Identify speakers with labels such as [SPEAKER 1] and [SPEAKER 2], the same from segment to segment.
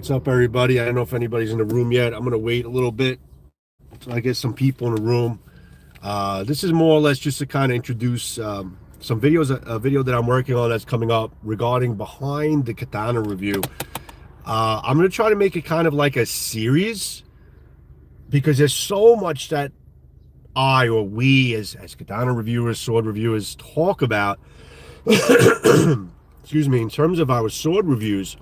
[SPEAKER 1] What's up, everybody? I don't know if anybody's in the room yet. I'm going to wait a little bit until I get some people in the room. This is more or less just to kind of introduce some videos, a video that I'm working on that's coming up regarding behind the Katana review. I'm going to try to make it kind of like a series because there's so much that I or we as Katana reviewers, sword reviewers talk about, excuse me, in terms of our sword reviews.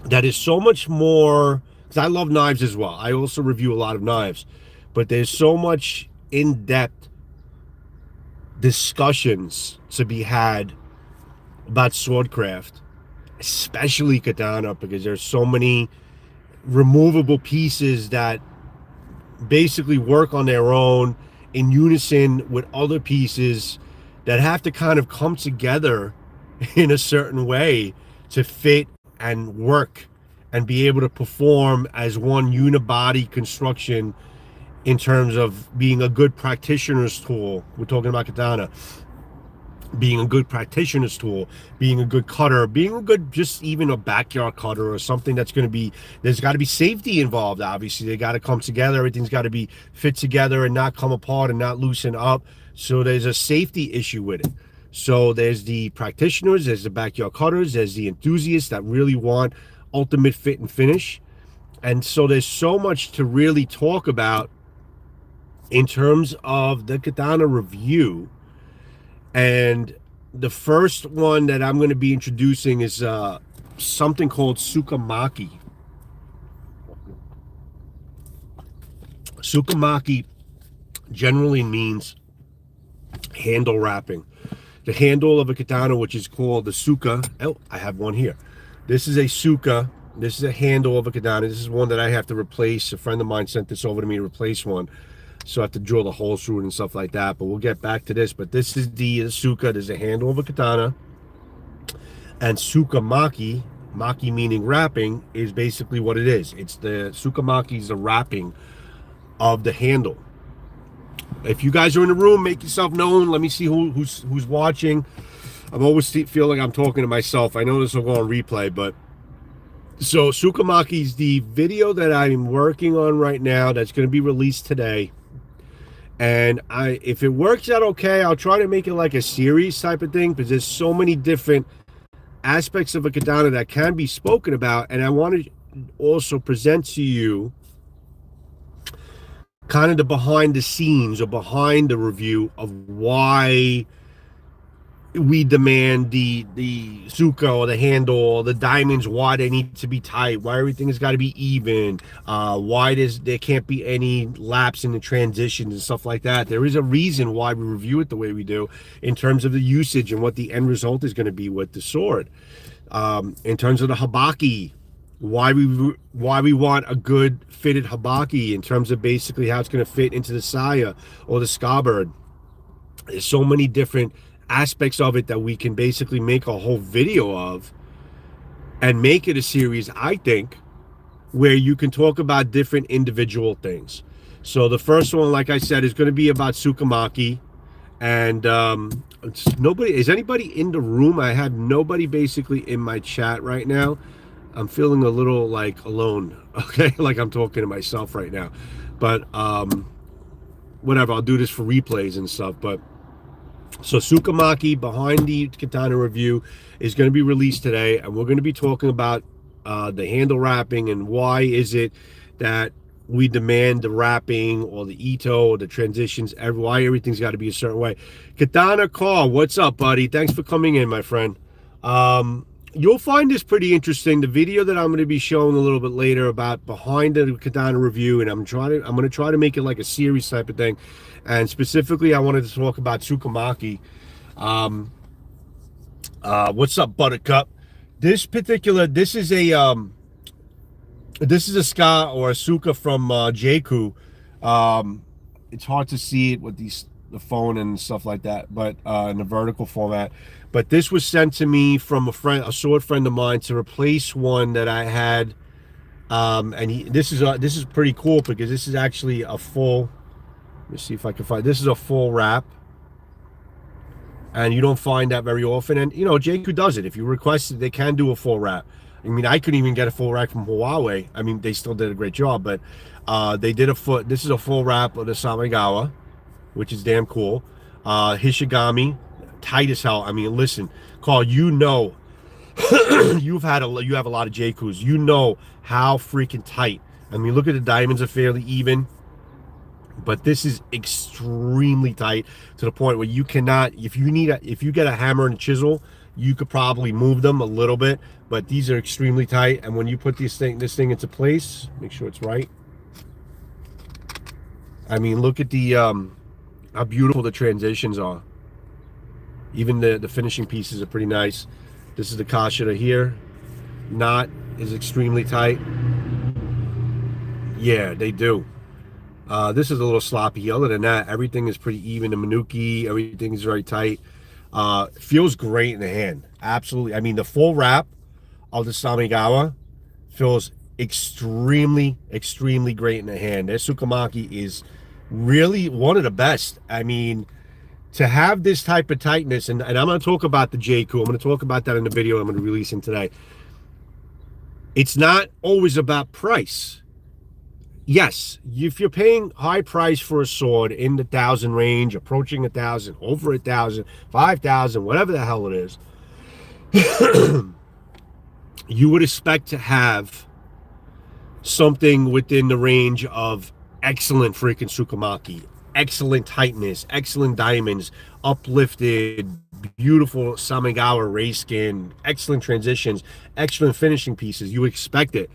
[SPEAKER 1] That is so much more, because I love knives as well. I also review a lot of knives, but there's so much in-depth discussions to be had about swordcraft, especially katana, because there's so many removable pieces that basically work on their own in unison with other pieces that have to kind of come together in a certain way to fit and work and be able to perform as one unibody construction in terms of being a good practitioner's tool. We're talking about katana. Being a good practitioner's tool, being a good cutter, being a good, just even a backyard cutter or something that's going to be, there's got to be safety involved, obviously. They got to come together. Everything's got to be fit together and not come apart and not loosen up. So there's a safety issue with it. So there's the practitioners, there's the backyard cutters, there's the enthusiasts that really want ultimate fit and finish. And so there's so much to really talk about in terms of the Katana review. And the first one that I'm going to be introducing is something called Maki. Maki generally means handle wrapping. The handle of a katana, which is called the Tsuka. Oh, I have one here. This is a Tsuka. This is a handle of a katana. This is one that I have to replace. A friend of mine sent this over to me to replace one. So I have to drill the holes through it and stuff like that. But we'll get back to this. But this is the Tsuka. There's a handle of a katana. And Maki, Maki meaning wrapping, is basically what it is. It's the Maki is the wrapping of the handle. If you guys are in the room, make yourself known. Let me see who's watching. I'm always feel like I'm talking to myself. I know this will go on replay, but so Maki is the video that I'm working on right now that's going to be released today. And if it works out okay, I'll try to make it like a series type of thing, because there's so many different aspects of a katana that can be spoken about. And I want to also present to you kind of the behind the scenes or behind the review of why we demand the Tsuka or the handle or the diamonds, why they need to be tight, why everything has got to be even, why there can't be any lapse in the transitions and stuff like that. There is a reason why we review it the way we do in terms of the usage and what the end result is going to be with the sword. In terms of the habaki, why we want a good fitted habaki in terms of basically how it's going to fit into the saya or the scabbard. There's so many different aspects of it that we can basically make a whole video of and make it a series, I think, where you can talk about different individual things. So the first one, like I said, is going to be about Maki. And is anybody in the room? I have nobody basically in my chat right now. I'm feeling a little like alone, okay? Like I'm talking to myself right now. But whatever, I'll do this for replays and stuff. But so Maki behind the katana review is going to be released today, and we're going to be talking about the handle wrapping and why is it that we demand the wrapping or the ito or the transitions, why everything's got to be a certain way. Katana Call, what's up, buddy? Thanks for coming in, my friend. You'll find this pretty interesting. The video that I'm going to be showing a little bit later about behind the katana review, and I'm going to try to make it like a series type of thing. And specifically, I wanted to talk about Maki. What's up, Buttercup? This is a ska or a Tsuka from Jaku. It's hard to see it with the phone and stuff like that, but in the vertical format. But this was sent to me from a sword friend of mine to replace one that I had. And this is pretty cool because this is actually a full. Let me see if I can find. This is a full wrap, and you don't find that very often. And you know, Jaku does it. If you request it, they can do a full wrap. I mean, I couldn't even get a full rack from Huawei. I mean, they still did a great job, but they did a foot. This is a full wrap of the Samigawa, which is damn cool. Hishigami, tight as hell. I mean, listen, Carl, you know, you have a lot of JQs. You know how freaking tight. I mean, look at the diamonds are fairly even, but this is extremely tight to the point where you cannot. If you get a hammer and a chisel, you could probably move them a little bit. But these are extremely tight, and when you put this thing into place, make sure it's right. I mean, look at the how beautiful the transitions are. Even the finishing pieces are pretty nice. This is the Kashida here. Knot is extremely tight. Yeah, they do. This is a little sloppy. Other than that, everything is pretty even. The Manuki, everything is very tight. Feels great in the hand. Absolutely. I mean, the full wrap of the Samigawa feels extremely, extremely great in the hand. Their Tsukamaki is really one of the best. I mean, to have this type of tightness, and I'm going to talk about the JQ. I'm going to talk about that in the video I'm going to release in today. It's not always about price. Yes, if you're paying high price for a sword in the 1,000 range, approaching 1,000, over 1,000, 5,000, whatever the hell it is, you would expect to have something within the range of excellent freaking Tsukamaki, excellent tightness, excellent diamonds, uplifted, beautiful Samigawa race skin, excellent transitions, excellent finishing pieces. You expect it.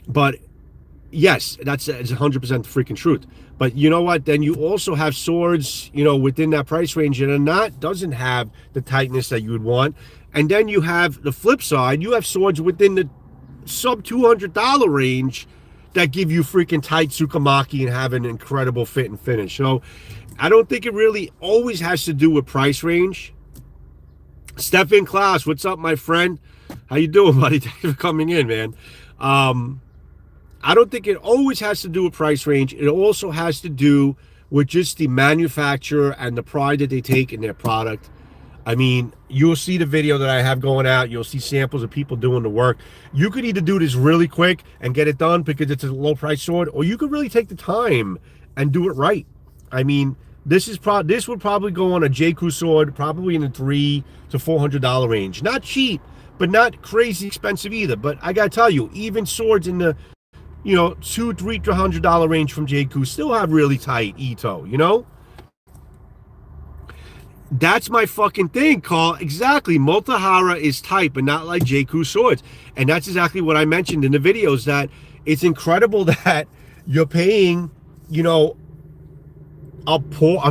[SPEAKER 1] But yes, it's 100% the freaking truth. But you know what? Then you also have swords, you know, within that price range that doesn't have the tightness that you would want. And then you have the flip side. You have swords within the sub $200 range that give you freaking tight Tsukamaki and have an incredible fit and finish. So I don't think it really always has to do with price range. Stefan Klaus, what's up, my friend? How you doing, buddy? Thank you for coming in, man. I don't think it always has to do with price range. It also has to do with just the manufacturer and the pride that they take in their product. I mean, you'll see the video that I have going out. You'll see samples of people doing the work. You could either do this really quick and get it done because it's a low price sword, or you could really take the time and do it right. I mean, this would probably go on a JQ sword, probably in the $300 to $400 range. Not cheap, but not crazy expensive either. But I gotta tell you, even swords in the $200, $300 to $100 range from JQ still have really tight Ito, you know? That's my fucking thing, Carl. Exactly. Multihara is tight, but not like JQ swords. And that's exactly what I mentioned in the videos, that it's incredible that you're paying, a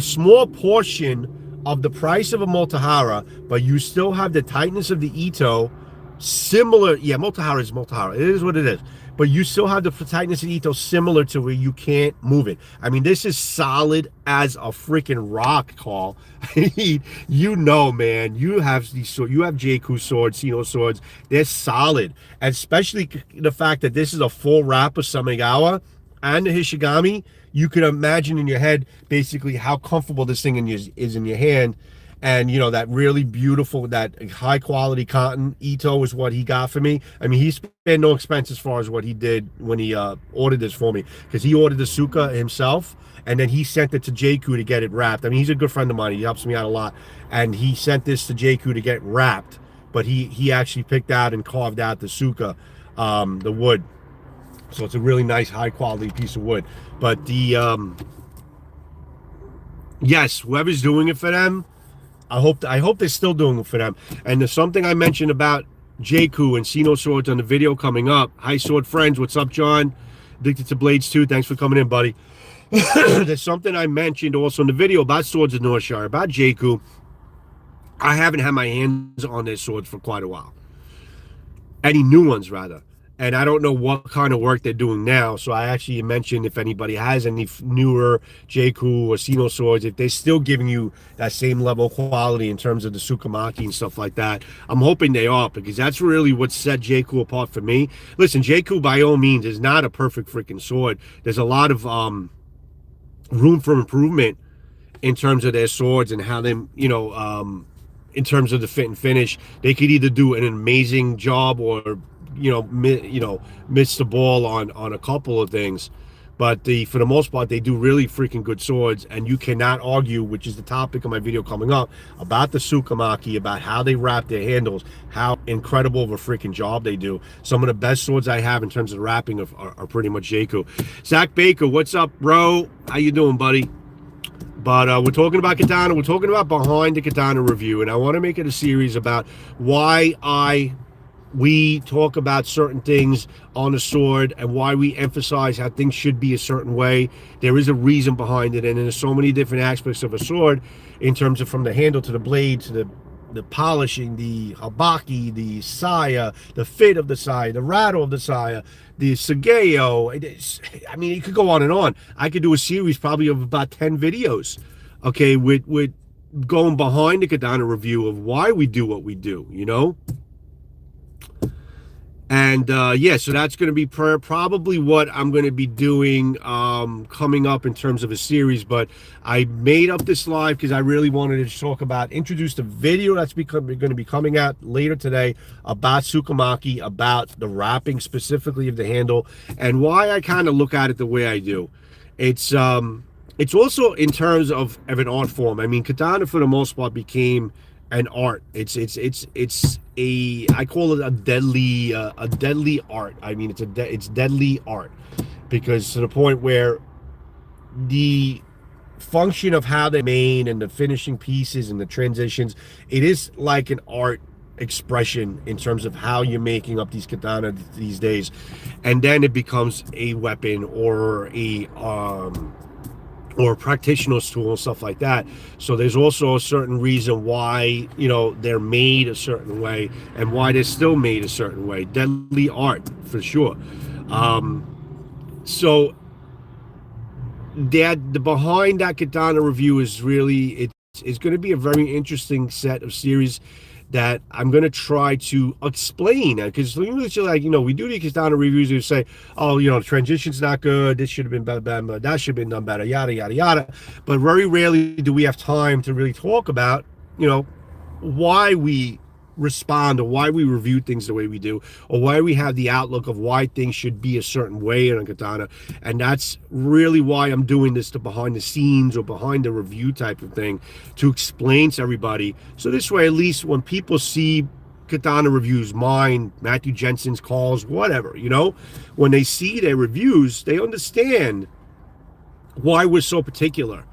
[SPEAKER 1] small portion of the price of a Multihara, but you still have the tightness of the Ito. Similar, yeah, Multihara is Multihara. It is what it is. But you still have the tightness of Ito similar to where you can't move it. I mean, this is solid as a freaking rock, Carl. I mean, man, you have these swords. You have JQ swords, Sino swords. They're solid. And especially the fact that this is a full wrap of Samigawa and the Hishigami. You can imagine in your head basically how comfortable this thing is in your hand. And, that really beautiful, that high quality cotton Ito is what he got for me. I mean, he spent no expense as far as what he did when he ordered this for me, because he ordered the Tsuka himself, and then he sent it to JQ to get it wrapped. I mean, he's a good friend of mine. He helps me out a lot. And he sent this to JQ to get wrapped, but he actually picked out and carved out the Tsuka, the wood. So it's a really nice, high quality piece of wood. But yes, whoever's doing it for them, I hope they're still doing it for them. And there's something I mentioned about JQ and Sino swords on the video coming up. Hi, sword friends. What's up, John? Addicted to Blades too. Thanks for coming in, buddy. There's something I mentioned also in the video about swords of Northshire, about JQ. I haven't had my hands on their swords for quite a while. Any new ones, rather. And I don't know what kind of work they're doing now. So I actually mentioned if anybody has any newer JQ or Sino swords, if they're still giving you that same level of quality in terms of the Tsukamaki and stuff like that. I'm hoping they are, because that's really what set JQ apart for me. Listen, JQ by all means is not a perfect freaking sword. There's a lot of room for improvement in terms of their swords and how they, in terms of the fit and finish. They could either do an amazing job or miss the ball on a couple of things. But for the most part, they do really freaking good swords, and you cannot argue, which is the topic of my video coming up, about the Maki, about how they wrap their handles, how incredible of a freaking job they do. Some of the best swords I have in terms of wrapping are pretty much Jaku. Zach Baker, what's up, bro? How you doing, buddy? But we're talking about Katana. We're talking about behind the Katana review, and I want to make it a series about why we talk about certain things on a sword and why we emphasize how things should be a certain way. There is a reason behind it, and there's so many different aspects of a sword in terms of from the handle to the blade to the polishing, the habaki, the saya, the fit of the saya, the rattle of the saya, the sageo. I mean, it could go on and on. I could do a series probably of about 10 videos, okay, with going behind the Katana review of why we do what we do, you know? And yeah, so that's going to be probably what I'm going to be doing coming up in terms of a series. But I made up this live because I really wanted to talk about, introduce the video that's going to be coming out later today about Maki, about the wrapping specifically of the handle, and why I kind of look at it the way I do. It's also in terms of an art form. I mean, Katana for the most part became an art. It's a, I call it a deadly art. I mean, it's deadly art, because to the point where the function of how they're made and the finishing pieces and the transitions, it is like an art expression in terms of how you're making up these katana these days. And then it becomes a weapon or a practitioner's tool and stuff like that. So there's also a certain reason why, you know, they're made a certain way and why they're still made a certain way. Deadly art for sure. So the behind that Katana review is really, it's going to be a very interesting set of series that I'm going to try to explain, because like, you know, we do the Katana reviews and say, oh, you know, the transition's not good, this should have been better, that should have been done better, yada yada yada. But very rarely do we have time to really talk about, you know, why we respond or why we review things the way we do, or why we have the outlook of why things should be a certain way in a katana. And that's really why I'm doing this, to behind the scenes or behind the review type of thing, to explain to everybody. So this way, at least when people see katana reviews, mine, Matthew Jensen's, calls, whatever, you know, when they see their reviews, they understand why we're so particular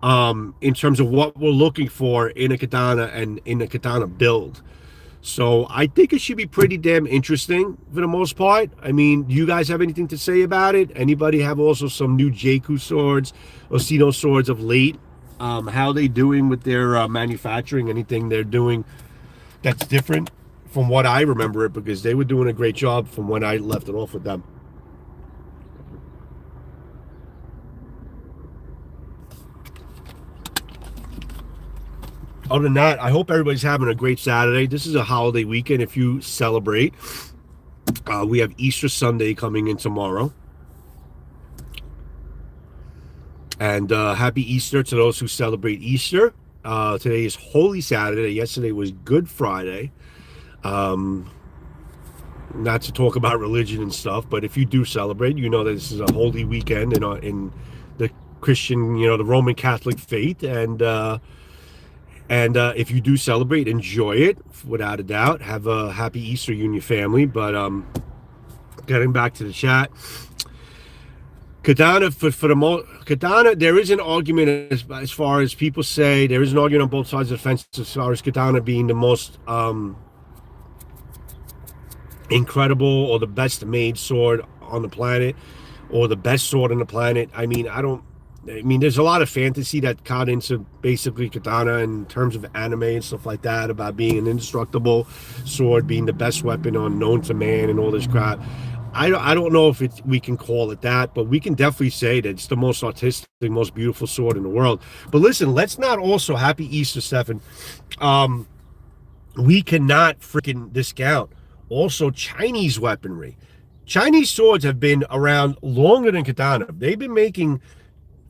[SPEAKER 1] in terms of what we're looking for in a katana and in a katana build. So I think it should be pretty damn interesting for the most part. I mean, do you guys have anything to say about it? Anybody have also some new Jaku swords or Sino swords of late? How they doing with their manufacturing? Anything they're doing that's different from what I remember it? Because they were doing a great job from when I left it off with them. Other than that, I hope everybody's having a great Saturday. This is a holiday weekend if you celebrate. We have Easter Sunday coming in tomorrow. And happy Easter to those who celebrate Easter. Today is Holy Saturday. Yesterday was Good Friday. Not to talk about religion and stuff, but if you do celebrate, you know that this is a holy weekend in the Christian, you know, the Roman Catholic faith. And if you do celebrate, enjoy it, without a doubt. Have a happy Easter, you and your family. But getting back to the chat, Katana, for the most, Katana, there is an argument as far as people say, there is an argument on both sides of the fence as far as Katana being the most incredible or the best made sword on the planet, or the best sword on the planet. I mean, there's a lot of fantasy that caught into basically Katana in terms of anime and stuff like that, about being an indestructible sword, being the best weapon unknown to man and all this crap. I don't know if we can call it that, but we can definitely say that it's the most artistic, most beautiful sword in the world. But listen, let's not also, happy Easter, Stefan. We cannot freaking discount also Chinese weaponry. Chinese swords have been around longer than Katana. They've been making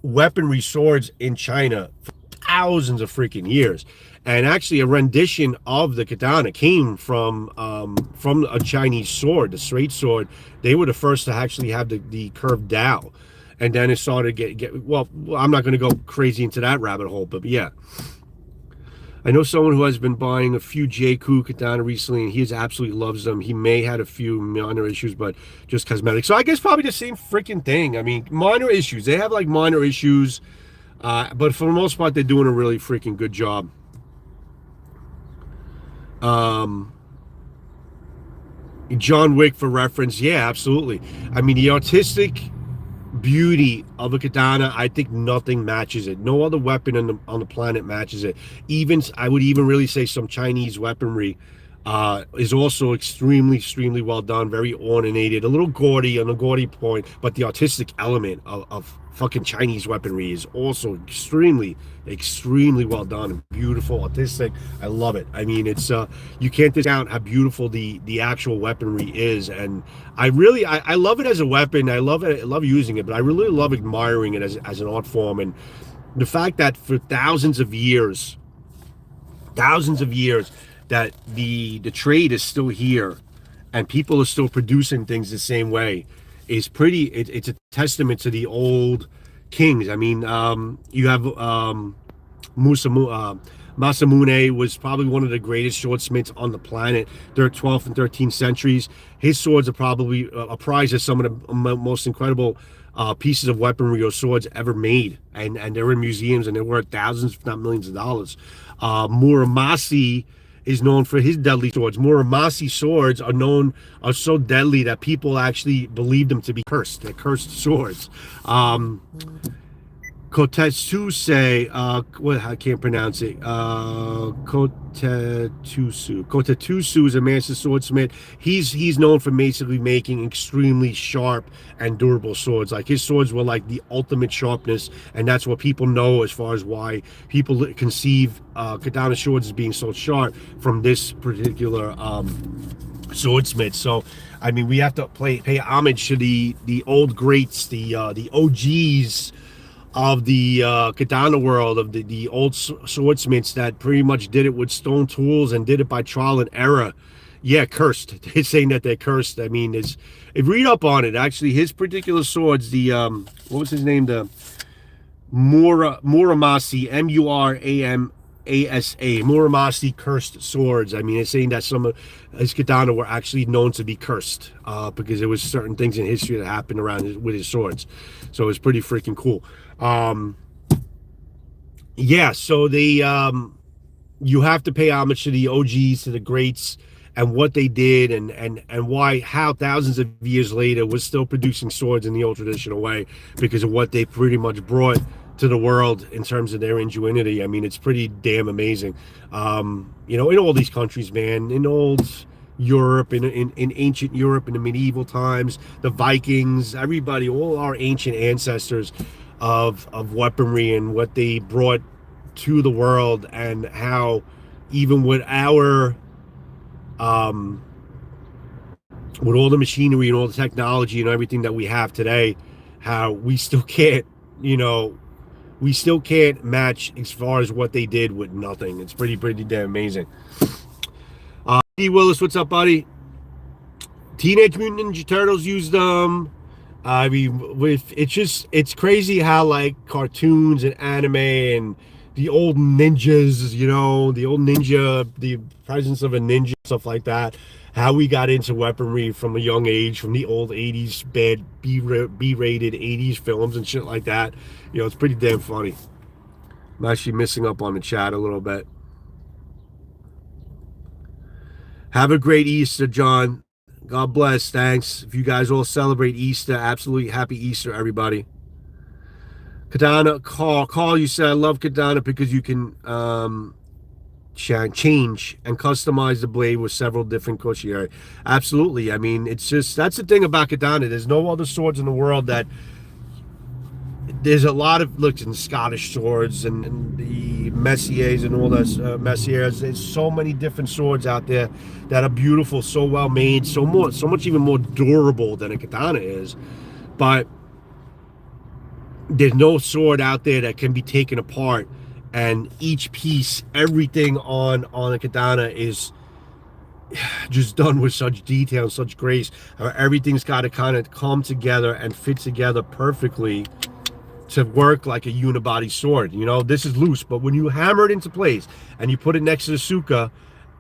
[SPEAKER 1] weaponry swords in China for thousands of freaking years. And actually, a rendition of the katana came from a Chinese sword, the straight sword. They were the first to actually have the curved dowel, and then it started get well. I'm not going to go crazy into that rabbit hole, but yeah. I know someone who has been buying a few J-Coup katana recently, and he just absolutely loves them. He may had a few minor issues, but just cosmetic. So I guess probably the same freaking thing. I mean, minor issues. They have like minor issues, but for the most part, they're doing a really freaking good job. John Wick for reference. Yeah, absolutely. I mean, the artistic beauty of a katana, I think nothing matches it. No other weapon on the planet matches it. Even, I would even really say, some Chinese weaponry is also extremely well done, very ornate, a little gaudy on a gaudy point, but the artistic element of fucking Chinese weaponry is also extremely well done and beautiful, artistic. I love it. I mean, it's you can't discount how beautiful the actual weaponry is, and I love it as a weapon. I love it. I love using it, but I really love admiring it as an art form. And the fact that for thousands of years, that the trade is still here and people are still producing things the same way is it's a testament to the old kings. I mean, you have Masamune was probably one of the greatest swordsmiths on the planet during 12th and 13th centuries. His swords are probably prized as some of the most incredible pieces of weaponry or swords ever made, and they're in museums and they're worth thousands, if not millions of dollars. Muramasa is known for his deadly swords. Muramasa swords are so deadly that people actually believe them to be cursed. They're cursed swords. Kotetsu, I can't pronounce it. Kotetsu is a master swordsmith. He's known for basically making extremely sharp and durable swords. Like, his swords were like the ultimate sharpness, and that's what people know as far as why people conceive katana swords as being so sharp from this particular swordsmith. So, I mean, we have to pay homage to the old greats, the OGs of the katana world, of the old swordsmiths that pretty much did it with stone tools and did it by trial and error. Yeah, cursed. They're saying that they're cursed. I mean, if you read up on it, actually, his particular swords, the what was his name, the Muramasa, Muramasa cursed swords. I mean, it's saying that some of his katana were actually known to be cursed because there was certain things in history that happened around with his swords. So it's pretty freaking cool. Yeah, so you have to pay homage to the OGs, to the greats, and what they did, and how thousands of years later we're still producing swords in the old traditional way because of what they pretty much brought to the world in terms of their ingenuity. I mean, it's pretty damn amazing. In all these countries, man, in old Europe, in ancient Europe, in the medieval times, the Vikings, everybody, all our ancient ancestors of weaponry and what they brought to the world, and how even with our with all the machinery and all the technology and everything that we have today, how we still can't match as far as what they did with nothing. It's pretty damn amazing. D. Willis, what's up, buddy? Teenage Mutant Ninja Turtles used them. I mean, it's crazy how, like, cartoons and anime and the old ninjas, the old ninja, the presence of a ninja, stuff like that, how we got into weaponry from a young age, from the old 80s bad B-rated 80s films and shit like that. It's pretty damn funny. I'm actually missing up on the chat a little bit. Have a great Easter, John. God bless. Thanks. If you guys all celebrate Easter, absolutely happy Easter, everybody. Katana, Carl, you said, I love katana because you can change and customize the blade with several different koshiyari. Absolutely. I mean, that's the thing about katana. There's no other swords in the world that there's a lot of in Scottish swords and the Messiers and all that Messiers. There's so many different swords out there that are beautiful, so well made, so much even more durable than a katana is. But there's no sword out there that can be taken apart and each piece, everything on a katana is just done with such detail and such grace. Everything's got to kind of come together and fit together perfectly to work like a unibody sword. You know, this is loose, but when you hammer it into place and you put it next to the Tsuka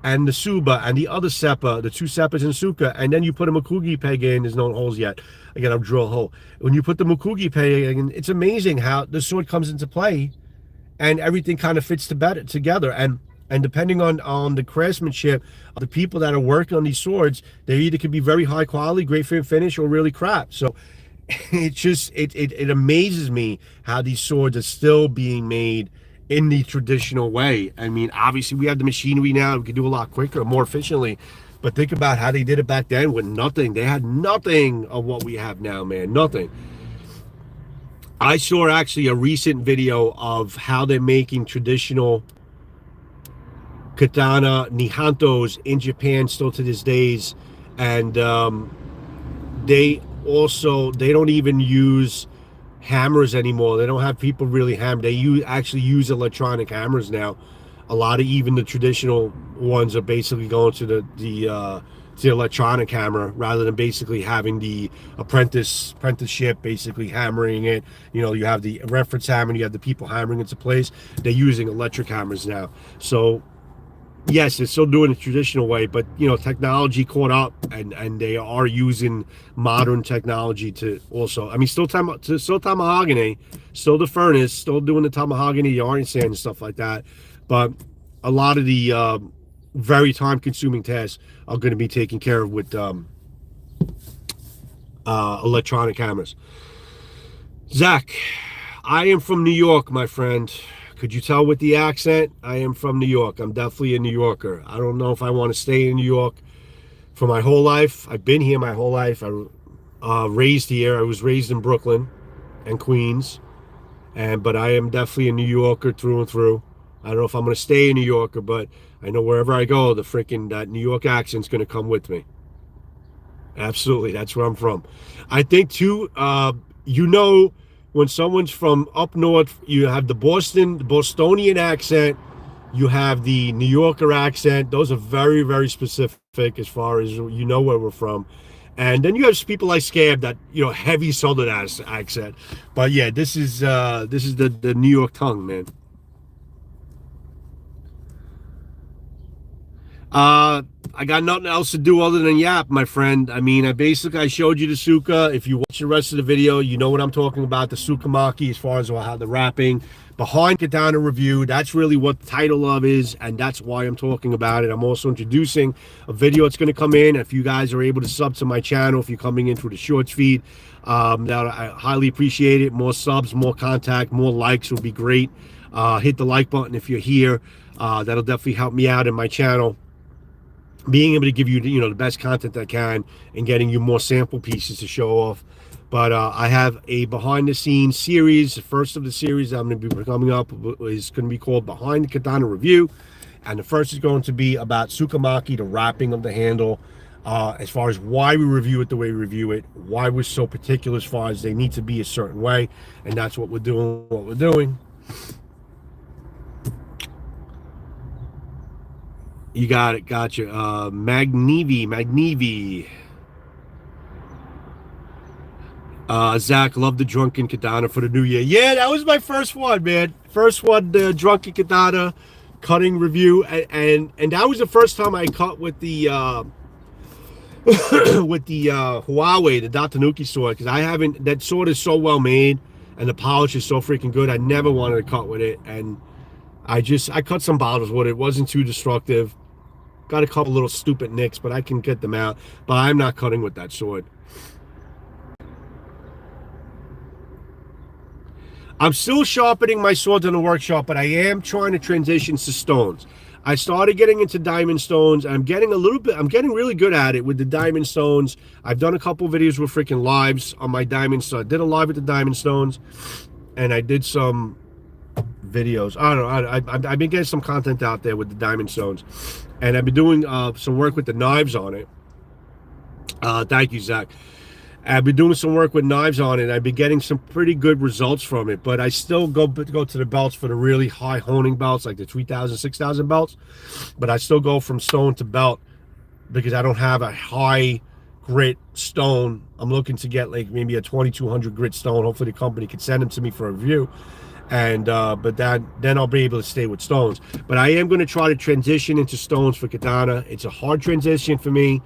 [SPEAKER 1] and the Suba and the other Seppa, the two Seppas and Tsuka, and then you put a Mukugi peg in, there's no holes yet. Again, I'll drill a hole. When you put the Mukugi peg in, it's amazing how the sword comes into play and everything kind of fits together. And depending on the craftsmanship of the people that are working on these swords, they either could be very high quality, great fit and finish, or really crap. So it amazes me how these swords are still being made in the traditional way. I mean, obviously we have the machinery now, we can do a lot quicker, more efficiently, but think about how they did it back then with nothing. They had nothing of what we have now, man. Nothing. I saw actually a recent video of how they're making traditional katana nihantos in Japan still to this days, and they don't even use hammers anymore. They don't have people really hammer. They actually use electronic hammers now. A lot of even the traditional ones are basically going to the electronic hammer rather than basically having the apprenticeship basically hammering it. You know, you have the reference hammer, you have the people hammering into place. They're using electric hammers now. So yes, they're still doing the traditional way, but you know, technology caught up, and they are using modern technology to also. I mean, still tomahogany, still the furnace, still doing the tomahogany, the iron sand and stuff like that. But a lot of the very time-consuming tasks are going to be taken care of with electronic hammers. Zach, I am from New York, my friend. Could you tell with the accent? I am from New York. I'm definitely a New Yorker. I don't know if I want to stay in New York for my whole life. I've been here my whole life. I raised here. I was raised in Brooklyn and Queens, but I am definitely a New Yorker through and through. I don't know if I'm going to stay a New Yorker, but I know wherever I go, that New York accent's going to come with me. Absolutely, that's where I'm from. I think too, you know, when someone's from up north, you have the Bostonian accent, you have the New Yorker accent. Those are very, very specific as far as you know where we're from. And then you have people like Scab that, you know, heavy Southern accent. But yeah, this is the New York tongue, man. I got nothing else to do other than yap, my friend. I mean, I showed you the Tsuka. If you watch the rest of the video, you know what I'm talking about, the Tsuka Maki, as far as how the wrapping behind Katana review. That's really what the title of is, and that's why I'm talking about it. I'm also introducing a video that's going to come in. If you guys are able to sub to my channel, if you're coming in through the shorts feed, that I highly appreciate it. More subs, more contact, more likes would be great. Hit the like button if you're here. That'll definitely help me out in my channel, being able to give you, you know, the best content I can and getting you more sample pieces to show off. But I have a behind the scenes series. The first of the series I'm going to be coming up is going to be called Behind the Katana Review, and the first is going to be about Tsukamaki, the wrapping of the handle, as far as why we review it the way we review it, why we're so particular as far as they need to be a certain way, and that's what we're doing. You got it. Gotcha. Magnevi. Zach, love the drunken katana for the new year. Yeah, that was my first one, man. First one, the drunken katana cutting review, and that was the first time I cut with the with the Huawei, the Datanuki sword, because I haven't. That sword is so well made, and the polish is so freaking good. I never wanted to cut with it, and I cut some bottles with it. It wasn't too destructive. Got a couple little stupid nicks, but I can get them out. But I'm not cutting with that sword. I'm still sharpening my swords in the workshop, but I am trying to transition to stones. I started getting into diamond stones. I'm getting really good at it with the diamond stones. I've done a couple videos with freaking lives on my diamond stones. I did a live with the diamond stones, and I did some videos. I don't know. I've been getting some content out there with the diamond stones, and I've been doing some work with the knives on it. Thank you, Zach. I've been doing some work with knives on it. I've been getting some pretty good results from it, but I still go to the belts for the really high honing belts, like the 3,000, 6,000 belts. But I still go from stone to belt because I don't have a high grit stone. I'm looking to get like maybe a 2,200 grit stone. Hopefully the company can send them to me for a review. And but then I'll be able to stay with stones. But I am going to try to transition into stones for Katana. It's a hard transition for me,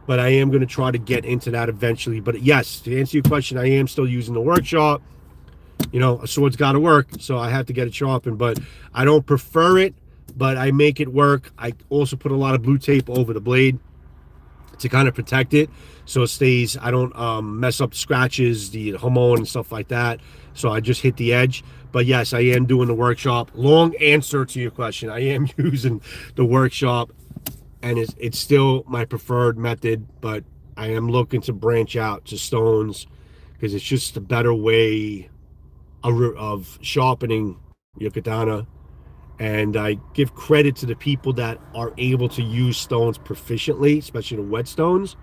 [SPEAKER 1] but I am going to try to get into that eventually. But yes, to answer your question, I am still using the workshop. You know, a sword's got to work, so I have to get it sharpened. But I don't prefer it, but I make it work. I also put a lot of blue tape over the blade to kind of protect it, so it stays. I don't mess up the scratches, the hormone and stuff like that. So I just hit the edge. But yes, I am doing the workshop. Long answer to your question. I am using the workshop, and it's still my preferred method, but I am looking to branch out to stones because it's just a better way of sharpening your katana. And I give credit to the people that are able to use stones proficiently, especially the whetstones,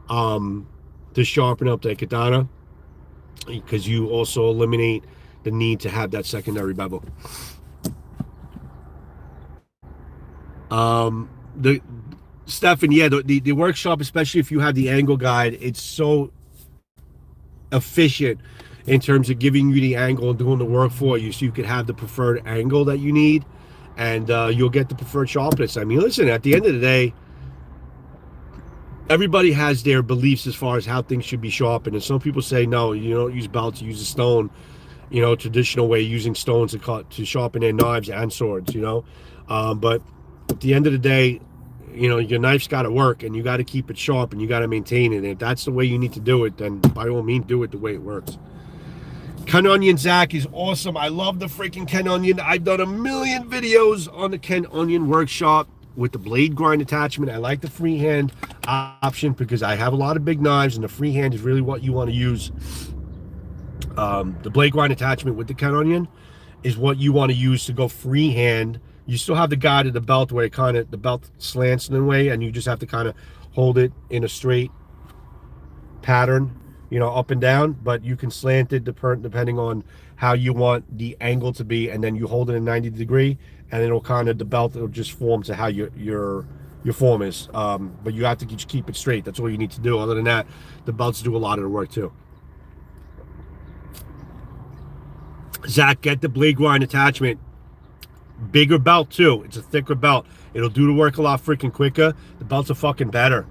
[SPEAKER 1] to sharpen up their katana, because you also eliminate the need to have that secondary bevel. The Stefan, yeah, the workshop, especially if you have the angle guide, it's so efficient in terms of giving you the angle and doing the work for you, so you could have the preferred angle that you need, and you'll get the preferred sharpness. I mean, listen, at the end of the day, everybody has their beliefs as far as how things should be sharpened, and some people say, no, you don't use belts, you use a stone, you know, traditional way, using stones to sharpen their knives and swords, you know. But at the end of the day, you know, your knife's got to work, and you got to keep it sharp, and you got to maintain it. And if that's the way you need to do it, then by all means do it the way it works. Ken Onion Zach is awesome. I love the freaking Ken Onion. I've done a million videos on the Ken Onion workshop with the blade grind attachment. I like the freehand option because I have a lot of big knives, and the freehand is really what you want to use. The blade grind attachment with the Ken Onion is what you want to use to go freehand. You still have the guide of the belt where the belt slants in a way, and you just have to kind of hold it in a straight pattern, you know, up and down, but you can slant it depending on how you want the angle to be, and then you hold it in 90 degree, and it'll kind of, the belt will just form to how your form is. But you have to just keep it straight. That's all you need to do. Other than that, the belts do a lot of the work too. Zach, get the blade grind attachment. Bigger belt too. It's a thicker belt. It'll do the work a lot freaking quicker. The belts are fucking better.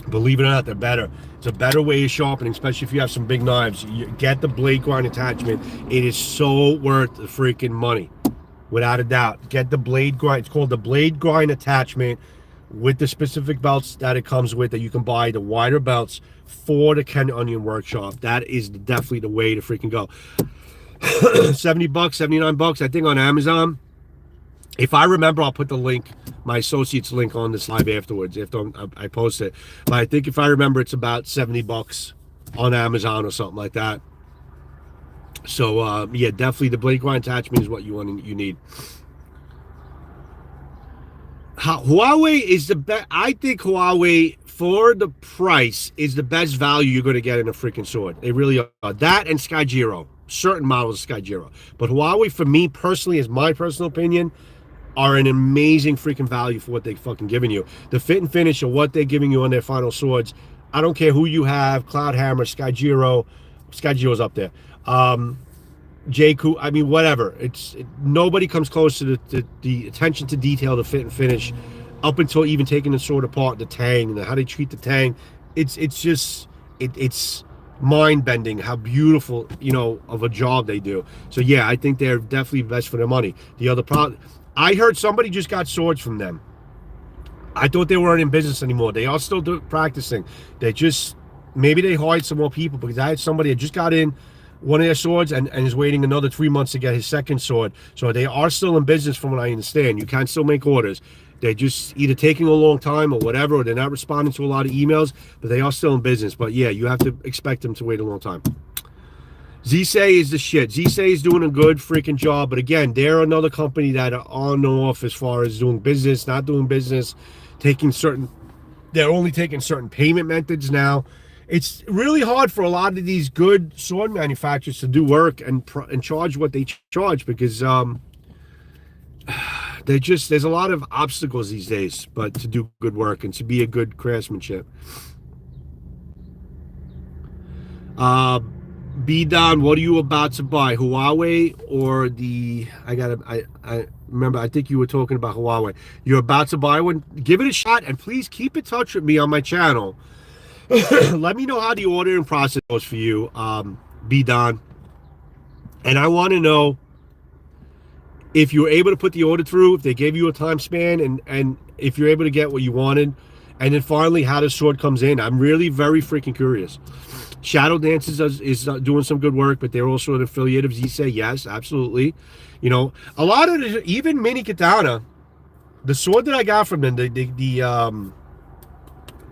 [SPEAKER 1] Believe it or not, they're better. It's a better way of sharpening, especially if you have some big knives. You get the blade grind attachment. It is so worth the freaking money, without a doubt. Get the blade grind. It's called the blade grind attachment with the specific belts that it comes with, that you can buy the wider belts for the Ken Onion workshop. That is definitely the way to freaking go. 70 bucks, 79 bucks, I think, on Amazon. If I remember, I'll put the link, my associate's link, on this live afterwards if I post it. But I think if I remember, it's about 70 bucks on Amazon or something like that. So yeah, definitely the blade grind attachment is what you need. Huawei is the best. I think Huawei, for the price, is the best value you're going to get in a freaking sword. They really are. That and Sky-Giro. Certain models of Sky-Giro. But Huawei, for me personally, is my personal opinion, are an amazing freaking value for what they're fucking giving you. The fit and finish of what they're giving you on their final swords. I don't care who you have, Cloud Hammer, Sky-Giro. Sky-Giro's up there. J-Coup, I mean, whatever. Nobody comes close to the attention to detail, the fit and finish, up until even taking the sword apart, the tang, how they treat the tang. It's mind-bending how beautiful, you know, of a job they do. So yeah, I think they're definitely best for their money. The other problem, I heard somebody just got swords from them. I thought they weren't in business anymore. They are still practicing. Maybe they hired some more people, because I had somebody that just got in one of their swords and is waiting another 3 months to get his second sword. So they are still in business, from what I understand. You can still make orders. They're just either taking a long time or whatever, or they're not responding to a lot of emails, but they are still in business. But yeah, you have to expect them to wait a long time. Zsay is the shit. Zsay is doing a good freaking job, but again, they're another company that are on and off as far as doing business, not doing business, they're only taking certain payment methods now. it's really hard for a lot of these good sword manufacturers to do work and charge what they charge, because there's a lot of obstacles these days, but to do good work and to be a good craftsmanship. uh B Don, what are you about to buy, Huawei or the I remember, I think you were talking about Huawei. You're about to buy one? Give it a shot, and please keep in touch with me on my channel. Let me know how the ordering process goes for you, B Don. And I want to know if you were able to put the order through, if they gave you a time span, and if you're able to get what you wanted, and then finally how the sword comes in. I'm really very freaking curious. Shadow Dances is doing some good work, but they're also an affiliate of Zisei. Yes, absolutely. You know, a lot of even Mini Katana, the sword that I got from them, the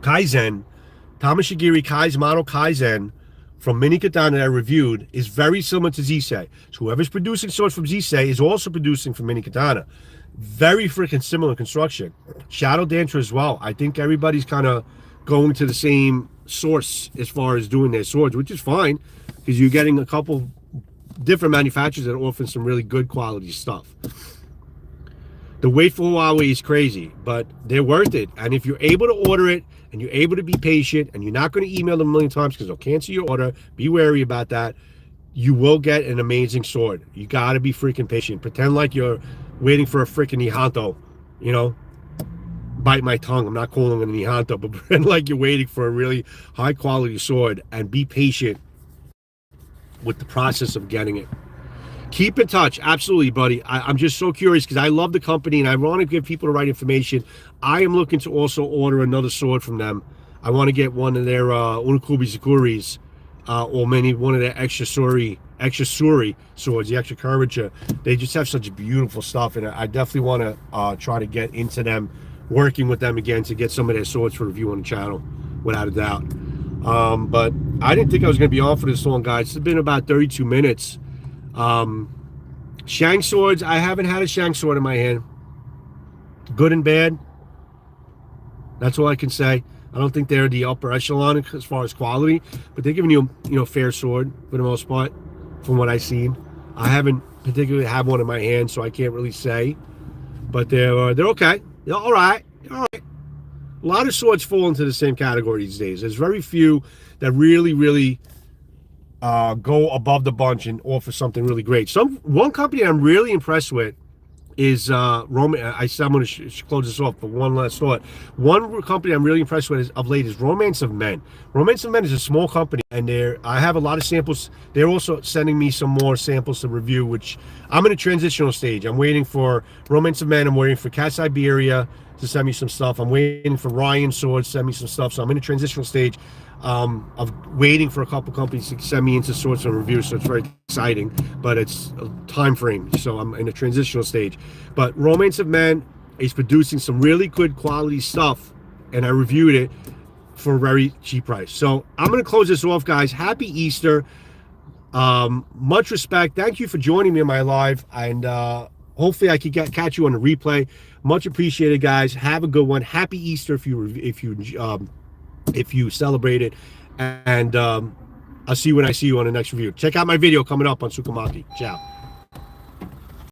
[SPEAKER 1] Kaizen, Tamashigiri Kaizumano Kaizen from Mini Katana that I reviewed, is very similar to Zisei. So whoever's producing swords from Zisei is also producing from Mini Katana. Very freaking similar construction. Shadow Dancer as well. I think everybody's kind of going to the same source as far as doing their swords, which is fine, because you're getting a couple different manufacturers that are offering some really good quality stuff. The wait for Huawei is crazy, but they're worth it. And if you're able to order it, and you're able to be patient, and you're not going to email them a million times because they'll cancel your order, be wary about that. You will get an amazing sword. You got to be freaking patient. Pretend like you're waiting for a freaking Nihanto, you know? Bite my tongue, I'm not calling it a Nihanto, but pretend like you're waiting for a really high quality sword, and be patient with the process of getting it. Keep in touch, absolutely, buddy. I'm just so curious because I love the company and I want to give people the right information. I am looking to also order another sword from them. I want to get one of their Unukubi Zakuris, or maybe one of their extra suri swords, the extra curvature. They just have such beautiful stuff, and I definitely want to try to get into them, working with them again to get some of their swords for review on the channel, without a doubt. But I didn't think I was going to be on for this long, guys. It's been about 32 minutes. Shang swords, I haven't had a Shang sword in my hand. Good and bad, that's all I can say. I don't think they're the upper echelon as far as quality, but they're giving you a fair sword for the most part, from what I've seen. I haven't particularly had one in my hand, so I can't really say, but they're okay. They're all right. They're all right. A lot of swords fall into the same category these days. There's very few that really go above the bunch and offer something really great. One company I'm really impressed with is Roman. I'm going to close this off, but one last thought. One company I'm really impressed with of late is Romance of Men. Romance of Men is a small company, and I have a lot of samples. They're also sending me some more samples to review, which I'm in a transitional stage. I'm waiting for Romance of Men. I'm waiting for Cat Siberia to send me some stuff. I'm waiting for Ryan Swords to send me some stuff. So I'm in a transitional stage of waiting for a couple companies to send me into swords and reviews. So it's very exciting, but it's a time frame. So I'm in a transitional stage. But Romance of Men is producing some really good quality stuff, and I reviewed it for a very cheap price. So I'm going to close this off, guys. Happy Easter. Much respect. Thank you for joining me in my live, and hopefully I could catch you on the replay. Much appreciated, guys. Have a good one. Happy Easter if you celebrate it, and I'll see you when I see you on the next review. Check out my video coming up on Tsukamaki. Ciao.